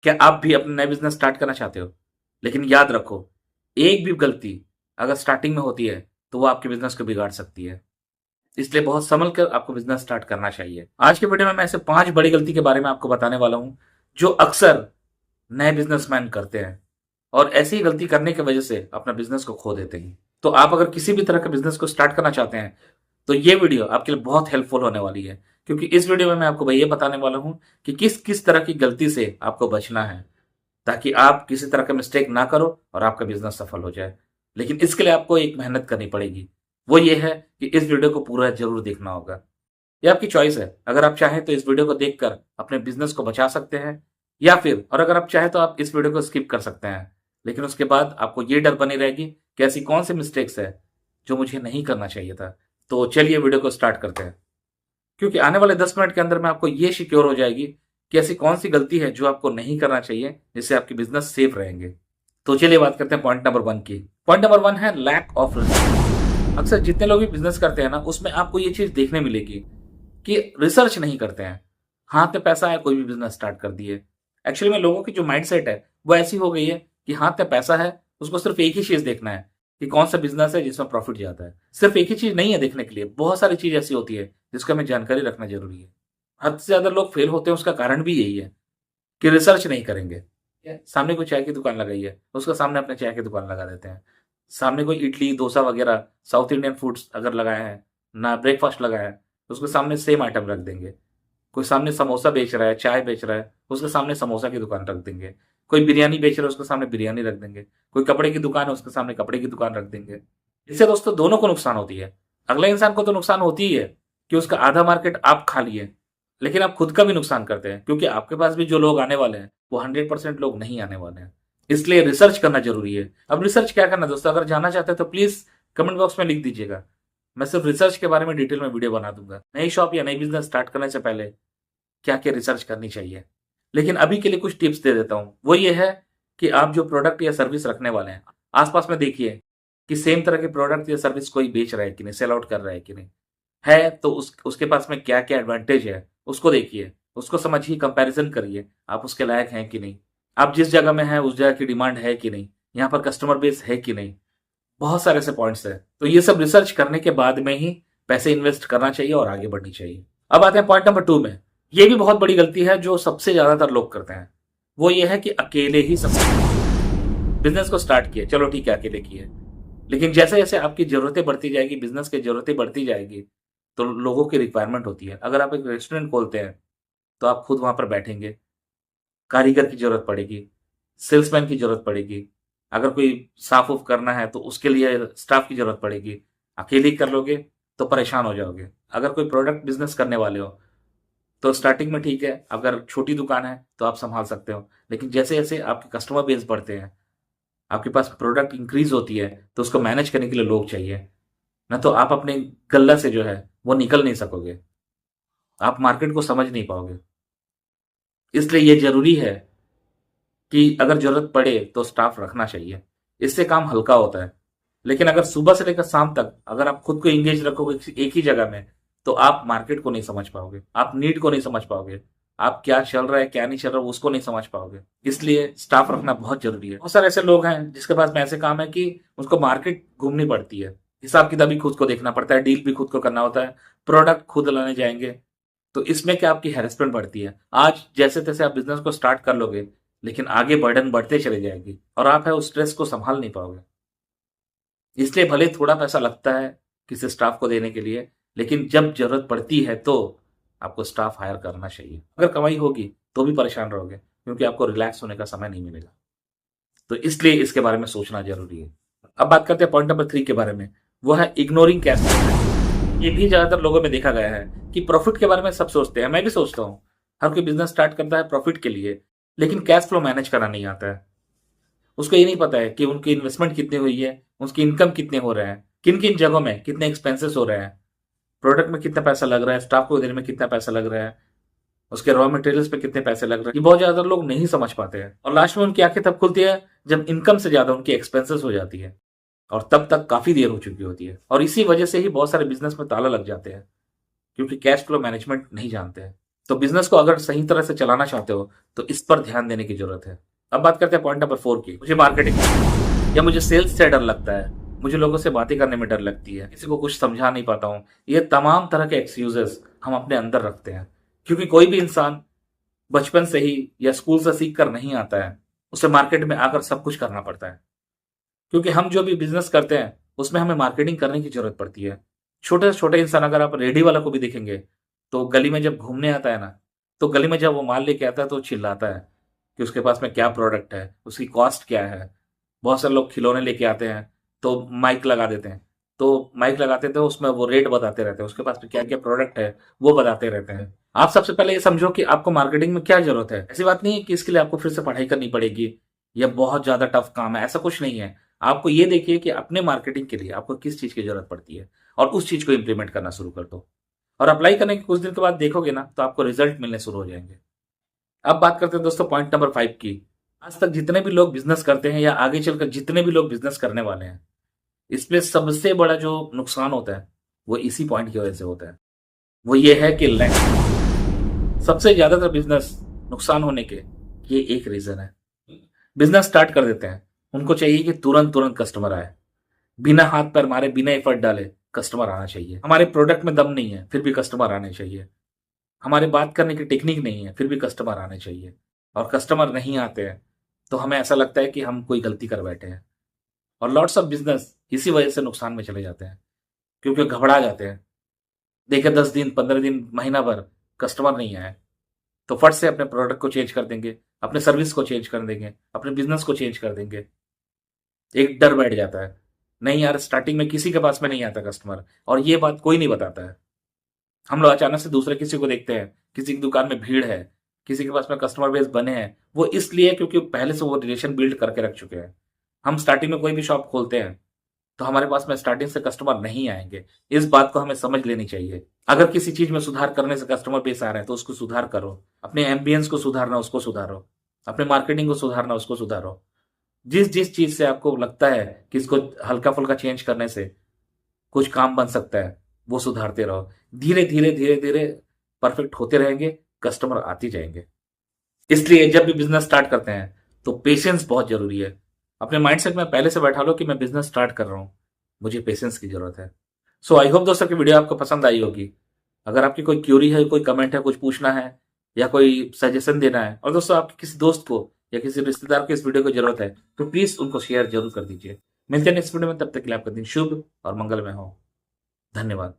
क्या आप भी अपना नया बिजनेस स्टार्ट करना चाहते हो? लेकिन याद रखो, एक भी गलती अगर स्टार्टिंग में होती है तो वो आपके बिजनेस को बिगाड़ सकती है। इसलिए बहुत संभल कर आपको बिजनेस स्टार्ट करना चाहिए। आज के वीडियो में मैं ऐसे 5 बड़ी गलती के बारे में आपको बताने वाला हूं जो अक्सर नए बिजनेसमैन करते हैं और ऐसी ही गलती करने की वजह से अपना बिजनेस को खो देते हैं। तो आप अगर किसी भी तरह का बिजनेस को स्टार्ट करना चाहते हैं तो ये वीडियो आपके लिए बहुत हेल्पफुल होने वाली है, क्योंकि इस वीडियो में मैं आपको ये बताने वाला हूं कि किस किस तरह की गलती से आपको बचना है ताकि आप किसी तरह का मिस्टेक ना करो और आपका बिजनेस सफल हो जाए। लेकिन इसके लिए आपको एक मेहनत करनी पड़ेगी। वो ये है कि इस वीडियो को पूरा जरूर देखना होगा। ये आपकी चॉइस है। अगर आप चाहें तो इस वीडियो को देखकर अपने बिजनेस को बचा सकते हैं, या फिर और अगर आप चाहें तो आप इस वीडियो को स्किप कर सकते हैं। लेकिन उसके बाद आपको ये डर बनी रहेगी कि ऐसी कौन सी मिस्टेक्स है जो मुझे नहीं करना चाहिए था। तो चलिए वीडियो को स्टार्ट करते हैं, क्योंकि आने वाले 10 मिनट के अंदर में आपको ये सिक्योर हो जाएगी कि ऐसी कौन सी गलती है जो आपको नहीं करना चाहिए, जिससे आपके बिजनेस सेफ रहेंगे। तो चलिए बात करते हैं पॉइंट नंबर 1 की। पॉइंट नंबर 1 है लैक ऑफ रिसर्च। अक्सर जितने लोग भी बिजनेस करते हैं ना, उसमें आपको ये चीज देखने मिलेगी कि रिसर्च नहीं करते हैं। हाथ में पैसा है, कोई भी बिजनेस स्टार्ट कर दिए। एक्चुअली में लोगों की जो माइंडसेट है वो ऐसी हो गई है कि हाथ में पैसा है, उसको सिर्फ एक ही चीज देखना है कि कौन सा बिजनेस है जिसमें प्रॉफिट ज्यादा है। सिर्फ एक ही चीज नहीं है देखने के लिए, बहुत सारी चीज ऐसी होती है जिसका हमें जानकारी रखना जरूरी है। हद से ज्यादा लोग फेल होते हैं, उसका कारण भी यही है कि रिसर्च नहीं करेंगे। सामने कोई चाय की दुकान लगाई है, उसका सामने अपने चाय की दुकान लगा देते हैं। सामने कोई इडली डोसा वगैरह साउथ इंडियन फूड्स अगर लगाए हैं, ना ब्रेकफास्ट लगाया है, तो उसके सामने सेम आइटम रख देंगे। कोई सामने समोसा बेच रहा है, चाय बेच रहा है, उसके सामने समोसा की दुकान रख देंगे। कोई बिरयानी बेच रहा है, उसके सामने बिरयानी रख देंगे। कोई कपड़े की दुकान है, उसके सामने कपड़े की दुकान रख देंगे। इससे दोस्तों दोनों को नुकसान होती है। अगले इंसान को तो नुकसान होती ही है कि उसका आधा मार्केट आप खा लिए, लेकिन आप खुद का भी नुकसान करते हैं, क्योंकि आपके पास भी जो लोग आने वाले हैं वो 100% लोग नहीं आने वाले हैं। इसलिए रिसर्च करना जरूरी है। अब रिसर्च क्या करना दोस्तों, अगर जानना चाहते हैं तो प्लीज कमेंट बॉक्स में लिख दीजिएगा। मैं सिर्फ रिसर्च के बारे में डिटेल में वीडियो बना दूंगा। नई शॉप या नई बिजनेस स्टार्ट करने से पहले क्या क्या रिसर्च करनी चाहिए। लेकिन अभी के लिए कुछ टिप्स दे देता हूं। वो ये है कि आप जो प्रोडक्ट या सर्विस रखने वाले हैं, आसपास में देखिए कि सेम तरह के प्रोडक्ट या सर्विस कोई बेच रहा है कि नहीं, सेल आउट कर रहा है कि नहीं। है तो उसके पास में क्या क्या एडवांटेज है उसको देखिए, उसको समझिए, कंपैरिजन करिए आप उसके लायक हैं कि नहीं। आप जिस जगह में हैं उस जगह की डिमांड है कि नहीं, यहाँ पर कस्टमर बेस है कि नहीं। बहुत सारे ऐसे पॉइंट्स हैं। तो ये सब रिसर्च करने के बाद में ही पैसे इन्वेस्ट करना चाहिए और आगे बढ़नी चाहिए। अब आते हैं पॉइंट नंबर 2 में। ये भी बहुत बड़ी गलती है जो सबसे ज्यादातर लोग करते हैं। वो ये है कि अकेले ही सब बिजनेस को स्टार्ट किए, चलो ठीक है अकेले किए, लेकिन जैसे जैसे आपकी जरूरतें बढ़ती जाएगी, बिजनेस की जरूरतें बढ़ती जाएगी, तो लोगों की रिक्वायरमेंट होती है। अगर आप एक रेस्टोरेंट खोलते हैं तो आप खुद वहां पर बैठेंगे, कारीगर की जरूरत पड़ेगी, सेल्समैन की जरूरत पड़ेगी। अगर कोई साफ उफ करना है तो उसके लिए स्टाफ की जरूरत पड़ेगी। अकेले ही कर लोगे तो परेशान हो जाओगे। अगर कोई प्रोडक्ट बिजनेस करने वाले हो तो स्टार्टिंग में ठीक है, अगर छोटी दुकान है तो आप संभाल सकते हो, लेकिन जैसे जैसे आपके कस्टमर बेस बढ़ते हैं, आपके पास प्रोडक्ट इंक्रीज होती है, तो उसको मैनेज करने के लिए लोग चाहिए। ना तो आप अपने गल्ला से जो है वो निकल नहीं सकोगे, आप मार्केट को समझ नहीं पाओगे। इसलिए ये जरूरी है कि अगर जरूरत पड़े तो स्टाफ रखना चाहिए, इससे काम हल्का होता है। लेकिन अगर सुबह से लेकर शाम तक अगर आप खुद को इंगेज रखोगे एक ही जगह में, तो आप मार्केट को नहीं समझ पाओगे, आप नीड को नहीं समझ पाओगे, आप क्या चल रहा है क्या नहीं चल रहा है उसको नहीं समझ पाओगे। इसलिए स्टाफ रखना बहुत जरूरी है। बहुत सारे ऐसे लोग हैं जिसके पास में ऐसे काम है कि उसको मार्केट घूमनी पड़ती है, हिसाब किताब भी खुद को देखना पड़ता है, डील भी खुद को करना होता है, प्रोडक्ट खुद लाने जाएंगे। तो इसमें क्या आपकी हैरेसमेंट बढ़ती है। आज जैसे तैसे आप बिजनेस को स्टार्ट कर लोगे, लेकिन आगे बर्डन बढ़ते चले जाएगी और आप है उस स्ट्रेस को संभाल नहीं पाओगे। इसलिए भले थोड़ा पैसा लगता है किसी स्टाफ को देने के लिए, लेकिन जब जरूरत पड़ती है तो आपको स्टाफ हायर करना चाहिए। अगर कमाई होगी तो भी परेशान रहोगे, क्योंकि आपको रिलैक्स होने का समय नहीं मिलेगा। तो इसलिए इसके बारे में सोचना जरूरी है। अब बात करते हैं पॉइंट नंबर 3 के बारे में। वो है इग्नोरिंग कैश फ्लो। ये भी ज्यादातर लोगों में देखा गया है कि प्रॉफिट के बारे में सब सोचते हैं, मैं भी सोचता हूँ। हर कोई बिजनेस स्टार्ट करता है प्रॉफिट के लिए, लेकिन कैश फ्लो मैनेज करना नहीं आता है। उसको ये नहीं पता है कि उनकी इन्वेस्टमेंट कितनी हुई है, उसकी इनकम कितने हो रहे हैं, किन किन जगहों में कितने एक्सपेंसेस हो रहे हैं, प्रोडक्ट में कितना पैसा लग रहा है, स्टाफ को देने में कितना पैसा लग रहा है, उसके रॉ मटेरियल्स पे कितने पैसे लग रहे हैं। ये बहुत ज्यादा लोग नहीं समझ पाते हैं और लास्ट में उनकी आंखें तब खुलती है जब इनकम से ज्यादा उनकी एक्सपेंसेस हो जाती है, और तब तक काफी देर हो चुकी होती है। और इसी वजह से ही बहुत सारे बिजनेस में ताला लग जाते हैं, क्योंकि कैश फ्लो मैनेजमेंट नहीं जानते हैं। तो बिजनेस को अगर सही तरह से चलाना चाहते हो तो इस पर ध्यान देने की जरूरत है। अब बात करते हैं पॉइंट नंबर 4 की। मुझे मार्केटिंग या मुझे सेल्स से डर लगता है, मुझे लोगों से बातें करने में डर लगती है, किसी को कुछ समझा नहीं पाता हूँ, ये तमाम तरह के एक्सक्यूजेस हम अपने अंदर रखते हैं। क्योंकि कोई भी इंसान बचपन से ही या स्कूल से सीख कर नहीं आता है, उसे मार्केट में आकर सब कुछ करना पड़ता है। क्योंकि हम जो भी बिजनेस करते हैं उसमें हमें मार्केटिंग करने की जरूरत पड़ती है। छोटे से छोटे इंसान, अगर आप रेडी वाला को भी देखेंगे तो गली में जब घूमने आता है ना, तो गली में जब वो माल लेके आता है तो चिल्लाता है कि उसके पास में क्या प्रोडक्ट है, उसकी कॉस्ट क्या है। बहुत सारे लोग खिलौने लेके आते हैं तो माइक लगा देते हैं, तो माइक लगाते थे उसमें वो रेट बताते रहते हैं, उसके पास में क्या क्या प्रोडक्ट है वो बताते रहते हैं। आप सबसे पहले ये समझो कि आपको मार्केटिंग में क्या जरूरत है। ऐसी बात नहीं है कि इसके लिए आपको फिर से पढ़ाई करनी पड़ेगी या बहुत ज्यादा टफ काम है, ऐसा कुछ नहीं है। आपको ये देखिए कि अपने मार्केटिंग के लिए आपको किस चीज की जरूरत पड़ती है और उस चीज को इंप्लीमेंट करना शुरू कर दो। और अप्लाई करने के कुछ दिन के बाद देखोगे ना तो आपको रिजल्ट मिलने शुरू हो जाएंगे। अब बात करते हैं दोस्तों पॉइंट नंबर 5 की। आज तक जितने भी लोग बिजनेस करते हैं या आगे चलकर जितने भी लोग बिजनेस करने वाले हैं, इसमें सबसे बड़ा जो नुकसान होता है वो इसी पॉइंट की वजह से होता है। वो ये है कि लैंड, सबसे ज्यादातर बिजनेस नुकसान होने के ये एक रीजन है। बिजनेस स्टार्ट कर देते हैं, उनको चाहिए कि तुरंत तुरंत कस्टमर आए, बिना हाथ पैर मारे बिना एफर्ट डाले कस्टमर आना चाहिए। हमारे प्रोडक्ट में दम नहीं है फिर भी कस्टमर आने चाहिए, हमारे बात करने की टेक्निक नहीं है फिर भी कस्टमर आने चाहिए। और कस्टमर नहीं आते हैं तो हमें ऐसा लगता है कि हम कोई गलती कर बैठे हैं। और लॉट्स ऑफ बिजनेस इसी वजह से नुकसान में चले जाते हैं, क्योंकि घबरा जाते हैं। देखे 10 दिन 15 दिन महीना भर कस्टमर नहीं आए तो फट से अपने प्रोडक्ट को चेंज कर देंगे, अपने सर्विस को चेंज कर देंगे, अपने बिजनेस को चेंज कर देंगे। एक डर बैठ जाता है, नहीं यार स्टार्टिंग में किसी के पास में नहीं आता कस्टमर, और ये बात कोई नहीं बताता है। हम लोग अचानक से दूसरे किसी को देखते हैं, किसी की दुकान में भीड़ है, किसी के पास में कस्टमर बेस बने हैं, वो इसलिए क्योंकि पहले से वो रिलेशन बिल्ड करके रख चुके हैं। हम स्टार्टिंग में कोई भी शॉप खोलते हैं तो हमारे पास में स्टार्टिंग से कस्टमर नहीं आएंगे। इस बात को हमें समझ लेनी चाहिए। अगर किसी चीज में सुधार करने से कस्टमर बेस आ रहे हैं तो उसको सुधार करो, अपने एम्बियंस को सुधारना उसको सुधारो, अपने मार्केटिंग को सुधारना उसको सुधारो। जिस जिस चीज से आपको लगता है कि इसको हल्का फुल्का चेंज करने से कुछ काम बन सकता है वो सुधारते रहो। धीरे धीरे धीरे धीरे परफेक्ट होते रहेंगे, कस्टमर आते जाएंगे। इसलिए जब भी बिजनेस स्टार्ट करते हैं तो पेशेंस बहुत जरूरी है। अपने माइंडसेट में पहले से बैठा लो कि मैं बिजनेस स्टार्ट कर रहा हूं, मुझे पेशेंस की जरूरत है। सो आई होप दोस्तों की वीडियो आपको पसंद आई होगी। अगर आपकी कोई क्यूरी है, कोई कमेंट है, कुछ पूछना है या कोई सजेशन देना है, और दोस्तों आपके किसी दोस्त को या किसी रिश्तेदार को इस वीडियो की जरूरत है तो प्लीज उनको शेयर जरूर कर दीजिए। मिलते हैं नेक्स्ट वीडियो में, तब तक के लिए आपका दिन शुभ और मंगलमय हो। धन्यवाद।